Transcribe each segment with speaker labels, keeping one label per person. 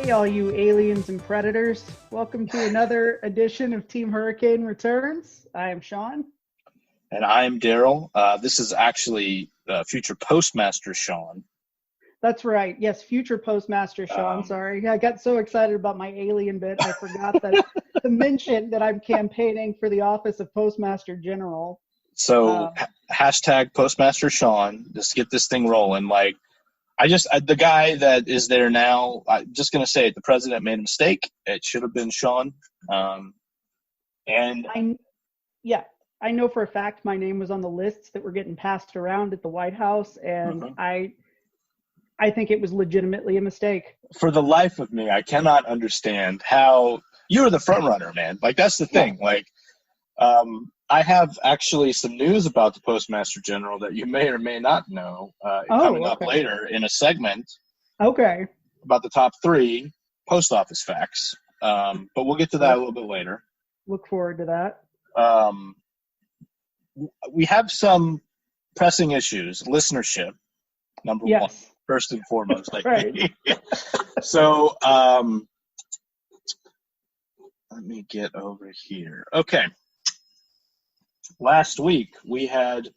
Speaker 1: Hey, all you aliens and predators. Welcome to another edition of Team Hurricane Returns. I am Shaun.
Speaker 2: And I'm Daryl. This is actually future Postmaster Shaun.
Speaker 1: That's right. Yes, future Postmaster Shaun. Sorry. I got so excited about my alien bit, I forgot that to mention that I'm campaigning for the office of Postmaster General.
Speaker 2: So, hashtag Postmaster Shaun. Just get this thing rolling. The guy that is there now, I'm just going to say it, the president made a mistake. It should have been Shaun.
Speaker 1: I know for a fact my name was on the lists that were getting passed around at the White House, and I think it was legitimately a mistake.
Speaker 2: For the life of me, I cannot understand how you were the front runner, man. That's the thing. I have actually some news about the Postmaster General that you may or may not know coming up later in a segment.
Speaker 1: Okay.
Speaker 2: About the top 3 post office facts. But we'll get to that a little bit later.
Speaker 1: Look forward to that.
Speaker 2: We have some pressing issues. Listenership, number one, first and foremost.
Speaker 1: Right.
Speaker 2: So let me get over here. Okay. Last week we had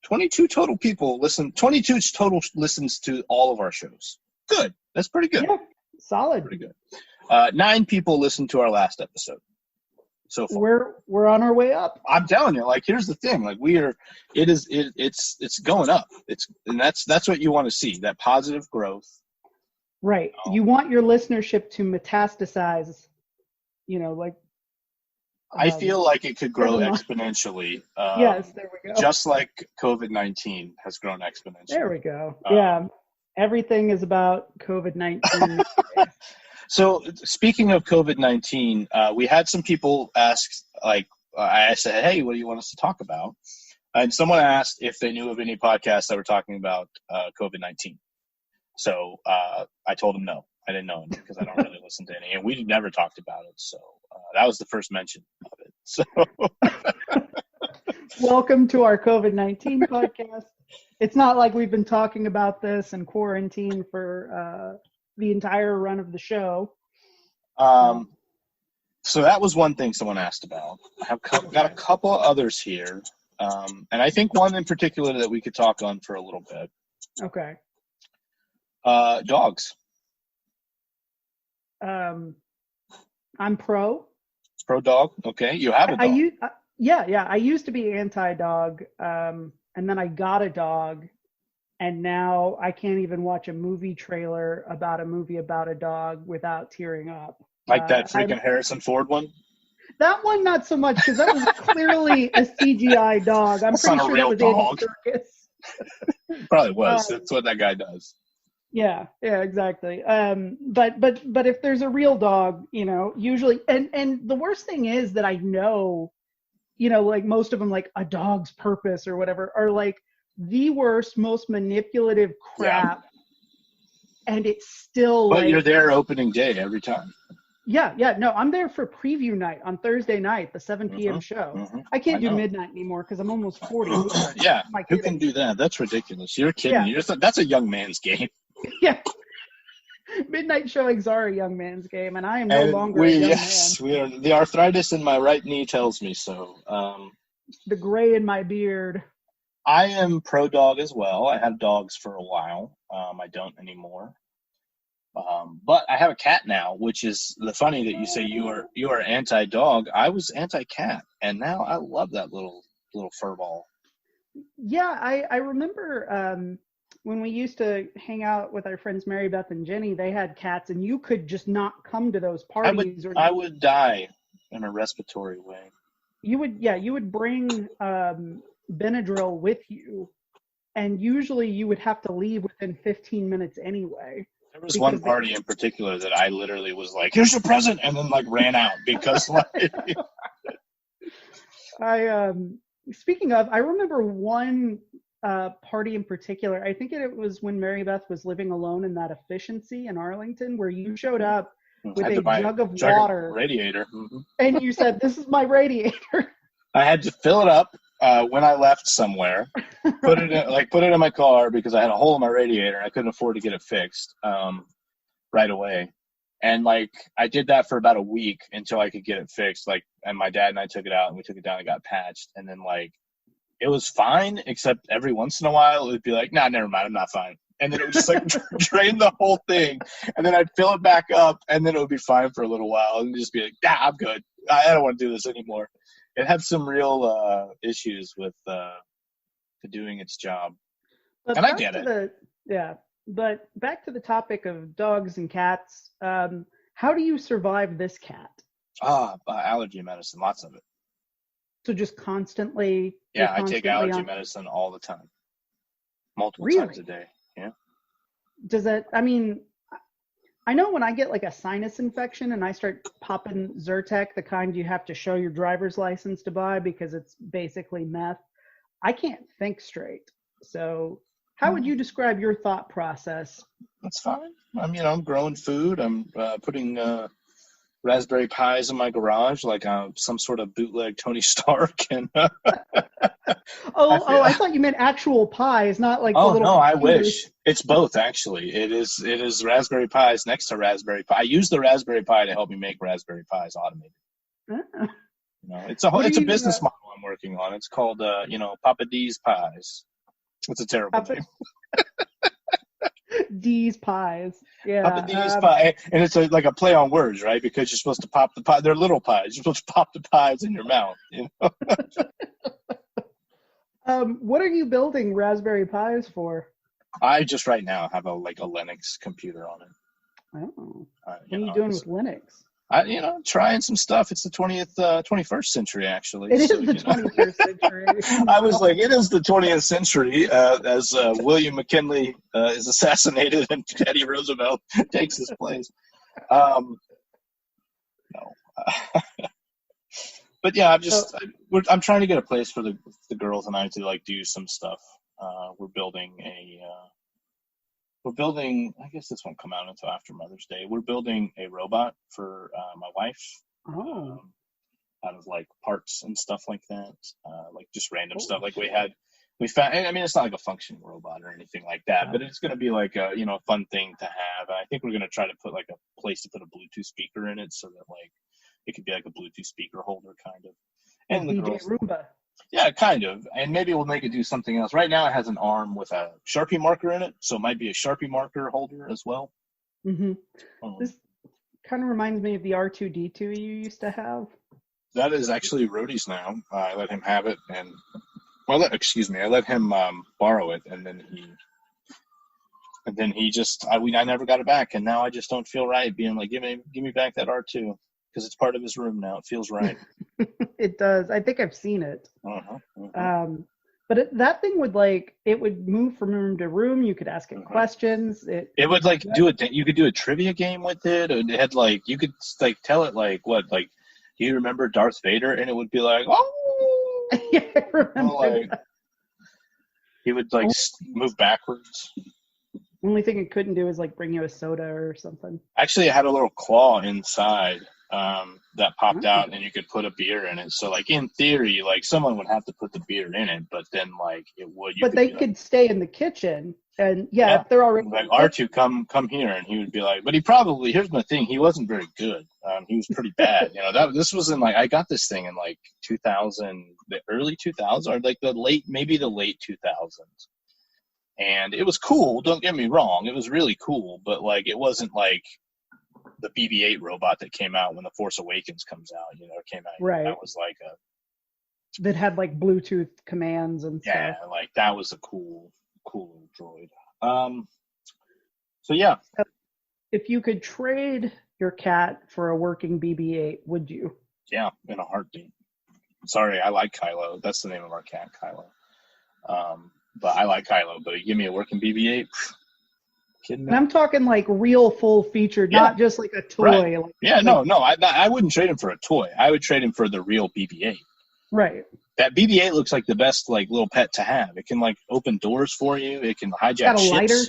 Speaker 2: 22 total people listen. 22 total listens to all of our shows. Good. That's pretty good.
Speaker 1: Yeah, solid.
Speaker 2: Pretty good. 9 people listened to our last episode. So far.
Speaker 1: We're on our way up.
Speaker 2: I'm telling you, here's the thing. It's going up. That's what you want to see, that positive growth.
Speaker 1: Right. You want your listenership to metastasize,
Speaker 2: I feel like it could grow exponentially.
Speaker 1: Yes, there we go.
Speaker 2: Just like COVID-19 has grown exponentially.
Speaker 1: There we go. Everything is about COVID-19.
Speaker 2: So speaking of COVID-19, we had some people ask, I said, hey, what do you want us to talk about? And someone asked if they knew of any podcasts that were talking about COVID-19. So I told them no. I didn't know because I don't really listen to any. And we never talked about it. So that was the first mention of it. So
Speaker 1: welcome to our COVID-19 podcast. It's not like we've been talking about this in quarantine for the entire run of the show.
Speaker 2: So that was one thing someone asked about. I have got a couple of others here. And I think one in particular that we could talk on for a little bit.
Speaker 1: Okay.
Speaker 2: Dogs.
Speaker 1: I'm pro.
Speaker 2: Pro dog. Okay. You have a dog.
Speaker 1: I used to be anti-dog. And then I got a dog. And now I can't even watch a movie trailer about a movie about a dog without tearing up.
Speaker 2: Like that freaking Harrison Ford one?
Speaker 1: That one, not so much, because that was clearly a CGI dog. I'm pretty sure that was Andy Serkis.
Speaker 2: Probably was. That's what that guy does.
Speaker 1: Yeah, exactly. But if there's a real dog, usually, and the worst thing is that I know, most of them, a dog's purpose or whatever, are the worst, most manipulative crap. Yeah. And it's still
Speaker 2: But you're there opening day every time.
Speaker 1: Yeah. No, I'm there for preview night on Thursday night, the 7 p.m. show. I can't do midnight anymore because I'm almost 40.
Speaker 2: Yeah, who can do that? That's ridiculous. You're kidding. Yeah. That's a young man's game.
Speaker 1: Yeah. Midnight showings are a young man's game, and I am no longer a young man.
Speaker 2: The arthritis in my right knee tells me so.
Speaker 1: The gray in my beard.
Speaker 2: I am pro dog as well. I had dogs for a while. I don't anymore. But I have a cat now, which is the funny that you say you are anti-dog. I was anti-cat, and now I love that little fur ball.
Speaker 1: Yeah, I remember when we used to hang out with our friends Mary Beth and Jenny. They had cats, and you could just not come to those parties.
Speaker 2: I would die in a respiratory way.
Speaker 1: You would bring Benadryl with you, and usually you would have to leave within 15 minutes anyway.
Speaker 2: There was one party in particular that I literally was like, here's your present, and then ran out because
Speaker 1: speaking of, I remember one party in particular. I think it was when Mary Beth was living alone in that efficiency in Arlington, where you showed up with a jug of water.
Speaker 2: Radiator.
Speaker 1: And you said, this is my radiator.
Speaker 2: I had to fill it up when I left somewhere, put it in my car because I had a hole in my radiator and I couldn't afford to get it fixed right away. And like I did that for about a week until I could get it fixed. Like, and my dad and I took it out and we took it down and got patched. And then like it was fine, except every once in a while it would be like, nah, never mind, I'm not fine. And then it would just like drain the whole thing. And then I'd fill it back up, and then it would be fine for a little while, and just be like, nah, I'm good. I don't want to do this anymore. It had some real issues with doing its job.
Speaker 1: But
Speaker 2: and I get it.
Speaker 1: But back to the topic of dogs and cats. How do you survive this cat?
Speaker 2: Allergy medicine, lots of it.
Speaker 1: So just constantly.
Speaker 2: Yeah, I take allergy medicine all the time, multiple times a day. Yeah.
Speaker 1: Does that? I mean, I know when I get like a sinus infection and I start popping Zyrtec, the kind you have to show your driver's license to buy because it's basically meth, I can't think straight. So how would you describe your thought process? That's
Speaker 2: fine. I'm growing food. I'm putting Raspberry Pis in my garage like some sort of bootleg Tony Stark. And I
Speaker 1: thought you meant actual pies, not like
Speaker 2: the little I wish. It's both, actually. It is Raspberry Pis next to Raspberry Pi. I use the Raspberry Pi to help me make Raspberry Pis automated. It's a business model I'm working on. It's called Papa D's Pies. It's a terrible name.
Speaker 1: D's Pies. Yeah.
Speaker 2: Papa D's Pie. And it's like a play on words, right? Because you're supposed to pop the pie. They're little pies. You're supposed to pop the pies in your mouth.
Speaker 1: What are you building Raspberry Pis for?
Speaker 2: I just right now have a Linux computer on it.
Speaker 1: Oh. What are you doing with Linux?
Speaker 2: Trying some stuff. It's the 21st century, actually.
Speaker 1: It is the 21st century.
Speaker 2: I was like, it is the 20th century as William McKinley is assassinated and Teddy Roosevelt takes his place. No. But yeah, I'm trying to get a place for the girls and I to like do some stuff. We're building I guess this won't come out until after Mother's Day. We're building a robot for my wife. Out of like parts and stuff like that. Like just random stuff. Like we found, it's not like a functioning robot or anything like that, but it's going to be like a, fun thing to have. And I think we're going to try to put like a place to put a Bluetooth speaker in it so that like it could be like a Bluetooth speaker holder kind of. And the girls, Roomba. Yeah, kind of. And maybe we'll make it do something else. Right now it has an arm with a Sharpie marker in it, so it might be a Sharpie marker holder as well.
Speaker 1: Mm-hmm. This kind of reminds me of the R2-D2 you used to have.
Speaker 2: That is actually Rhodey's now. I let him have it, and I let him borrow it, and then he just I never got it back, and now I just don't feel right being like, give me back that R2. Because it's part of his room now. It feels right.
Speaker 1: It does. I think I've seen it. But that thing would it would move from room to room. You could ask it questions. It
Speaker 2: would you could do a trivia game with it. It had you could tell it do you remember Darth Vader? And it would be like, oh.
Speaker 1: Yeah, I remember.
Speaker 2: He would move backwards.
Speaker 1: Only thing it couldn't do is bring you a soda or something.
Speaker 2: Actually, it had a little claw inside. That popped out and you could put a beer in it. So in theory, someone would have to put the beer in it, but then it would.
Speaker 1: But they could stay in the kitchen and if they're already
Speaker 2: R2, come here, and he would be but he probably, here's my thing, he wasn't very good. He was pretty bad. This was in I got this thing in 2000, the early 2000s or the late 2000s. And it was cool, don't get me wrong. It was really cool, but it wasn't the BB-8 robot that came out when The Force Awakens comes out, it came out.
Speaker 1: Right.
Speaker 2: That was
Speaker 1: that had Bluetooth commands and stuff.
Speaker 2: Yeah, that was a cool little droid. So yeah.
Speaker 1: If you could trade your cat for a working BB-8, would you?
Speaker 2: Yeah, in a heartbeat. Sorry, I like Kylo. That's the name of our cat, Kylo. But I like Kylo. But give me a working BB-8. Kidding me?
Speaker 1: And I'm talking real full featured, not just a toy.
Speaker 2: Right. No. I wouldn't trade him for a toy. I would trade him for the real BB-8.
Speaker 1: Right.
Speaker 2: That BB-8 looks like the best little pet to have. It can open doors for you. It can hijack ships. Lighter?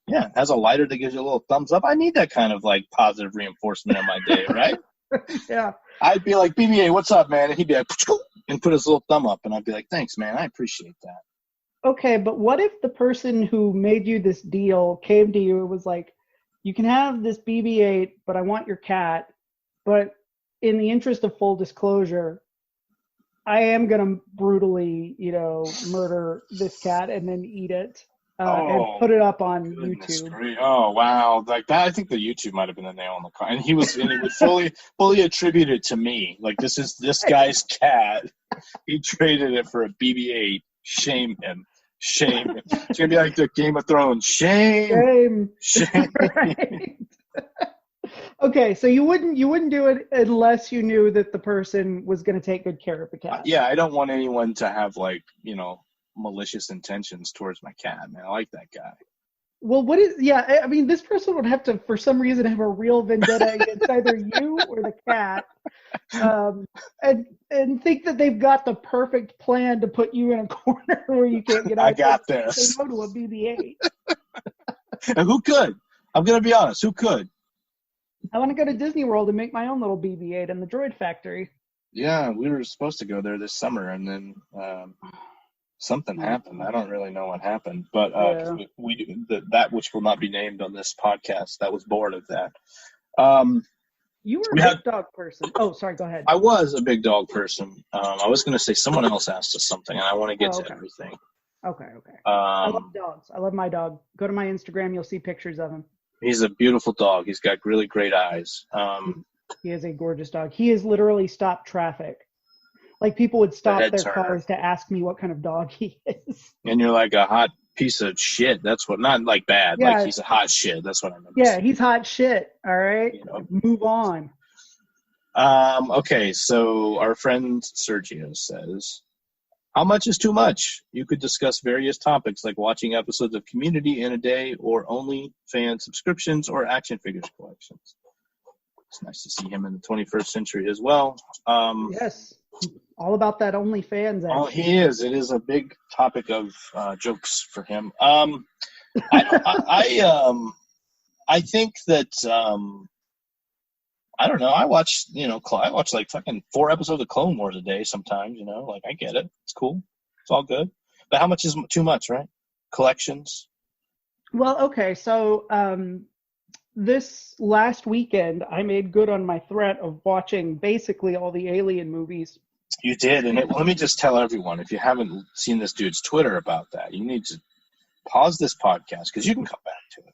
Speaker 2: Yeah, it has a lighter that gives you a little thumbs up. I need that kind of positive reinforcement in my day, right?
Speaker 1: Yeah.
Speaker 2: I'd be like, BB-8, what's up, man? And he'd be like, and put his little thumb up, and I'd be like, thanks, man. I appreciate that.
Speaker 1: Okay, but what if the person who made you this deal came to you and was you can have this BB-8, but I want your cat. But in the interest of full disclosure, I am going to brutally, murder this cat and then eat it and put it up on YouTube.
Speaker 2: Great. Oh, wow. Like that, I think the YouTube might have been the nail on the coffin. And he would fully attribute it to me. Like, this is this guy's cat. He traded it for a BB-8. Shame him. Shame him. It's going to be like the Game of Thrones. Shame.
Speaker 1: Right. Okay, so you wouldn't do it unless you knew that the person was going to take good care of the cat.
Speaker 2: Yeah, I don't want anyone to have malicious intentions towards my cat. Man, I like that guy.
Speaker 1: Well, this person would have to, for some reason, have a real vendetta against either you or the cat, and think that they've got the perfect plan to put you in a corner where you can't get out.
Speaker 2: I got this.
Speaker 1: They go to a BB-8.
Speaker 2: And who could? I'm going to be honest. Who could?
Speaker 1: I want to go to Disney World and make my own little BB-8 in the Droid Factory.
Speaker 2: Yeah, we were supposed to go there this summer, and then something happened. I don't really know what happened, but that which will not be named on this podcast, that was bored of that.
Speaker 1: You were a big dog person. Oh, sorry, go ahead.
Speaker 2: I was a big dog person. I was going to say someone else asked us something, and I want to get to everything.
Speaker 1: Okay. I love dogs. I love my dog. Go to my Instagram. You'll see pictures of him.
Speaker 2: He's a beautiful dog. He's got really great eyes.
Speaker 1: He is a gorgeous dog. He has literally stopped traffic. Like, people would stop their cars to ask me what kind of dog he is.
Speaker 2: And you're like a hot piece of shit. That's what, not like bad. Yeah, like, he's a hot shit. That's what I meant.
Speaker 1: Yeah, he's hot shit. All right. Move on.
Speaker 2: Okay, so our friend Sergio says, how much is too much? You could discuss various topics like watching episodes of Community in a day, or only fan subscriptions, or action figures collections. It's nice to see him in the 21st century as well.
Speaker 1: Yes, all about that OnlyFans.
Speaker 2: Oh, he is. It is a big topic of jokes for him. I think that I don't know. I watch like fucking 4 episodes of Clone Wars a day sometimes. Like, I get it. It's cool. It's all good. But how much is too much, right? Collections.
Speaker 1: Well, okay. So this last weekend, I made good on my threat of watching basically all the Alien movies.
Speaker 2: You did, and let me just tell everyone, if you haven't seen this dude's Twitter about that, you need to pause this podcast because you can come back to it.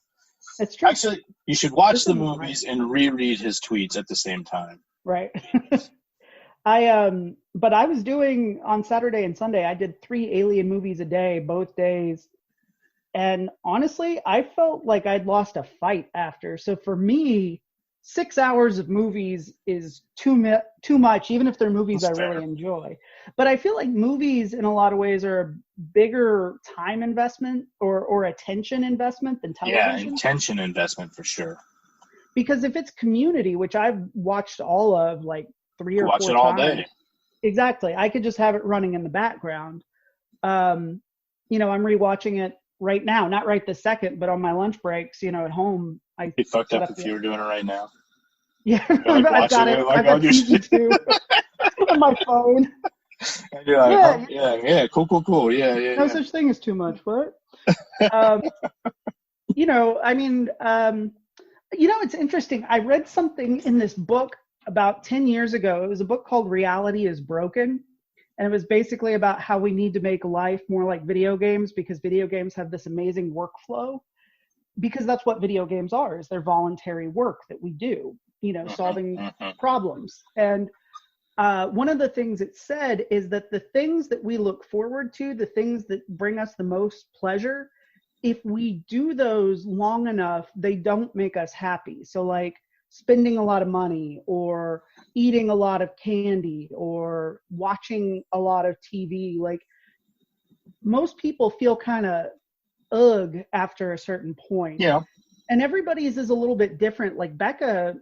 Speaker 1: It's true.
Speaker 2: Actually, you should watch the movies and reread his tweets at the same time.
Speaker 1: Right. But I was doing, on Saturday and Sunday, I did 3 Alien movies a day, both days. And honestly, I felt like I'd lost a fight after. So for me, 6 hours of movies is too much, even if they're movies I really enjoy. But I feel like movies, in a lot of ways, are a bigger time investment or attention investment than television.
Speaker 2: Yeah, attention investment for sure.
Speaker 1: Because if it's Community, which I've watched all of like 3 or 4 times.
Speaker 2: Watch it all day.
Speaker 1: Exactly. I could just have it running in the background. I'm rewatching it right now, not right this second, but on my lunch breaks, at home.
Speaker 2: I'd be fucked up if you were doing it right now.
Speaker 1: Yeah, I've got it. I've got season 2 on my phone.
Speaker 2: And you're like, yeah, cool. Yeah.
Speaker 1: No such thing as too much. What? It's interesting. I read something in this book about 10 years ago. It was a book called Reality is Broken. And it was basically about how we need to make life more like video games, because video games have this amazing workflow. Because that's what video games are, is they're voluntary work that we do, solving problems. And one of the things it said is that the things that we look forward to, the things that bring us the most pleasure, if we do those long enough, they don't make us happy. So like spending a lot of money, or eating a lot of candy, or watching a lot of TV, like most people feel kind of after a certain point.
Speaker 2: Yeah.
Speaker 1: And everybody's is a little bit different. Like Becca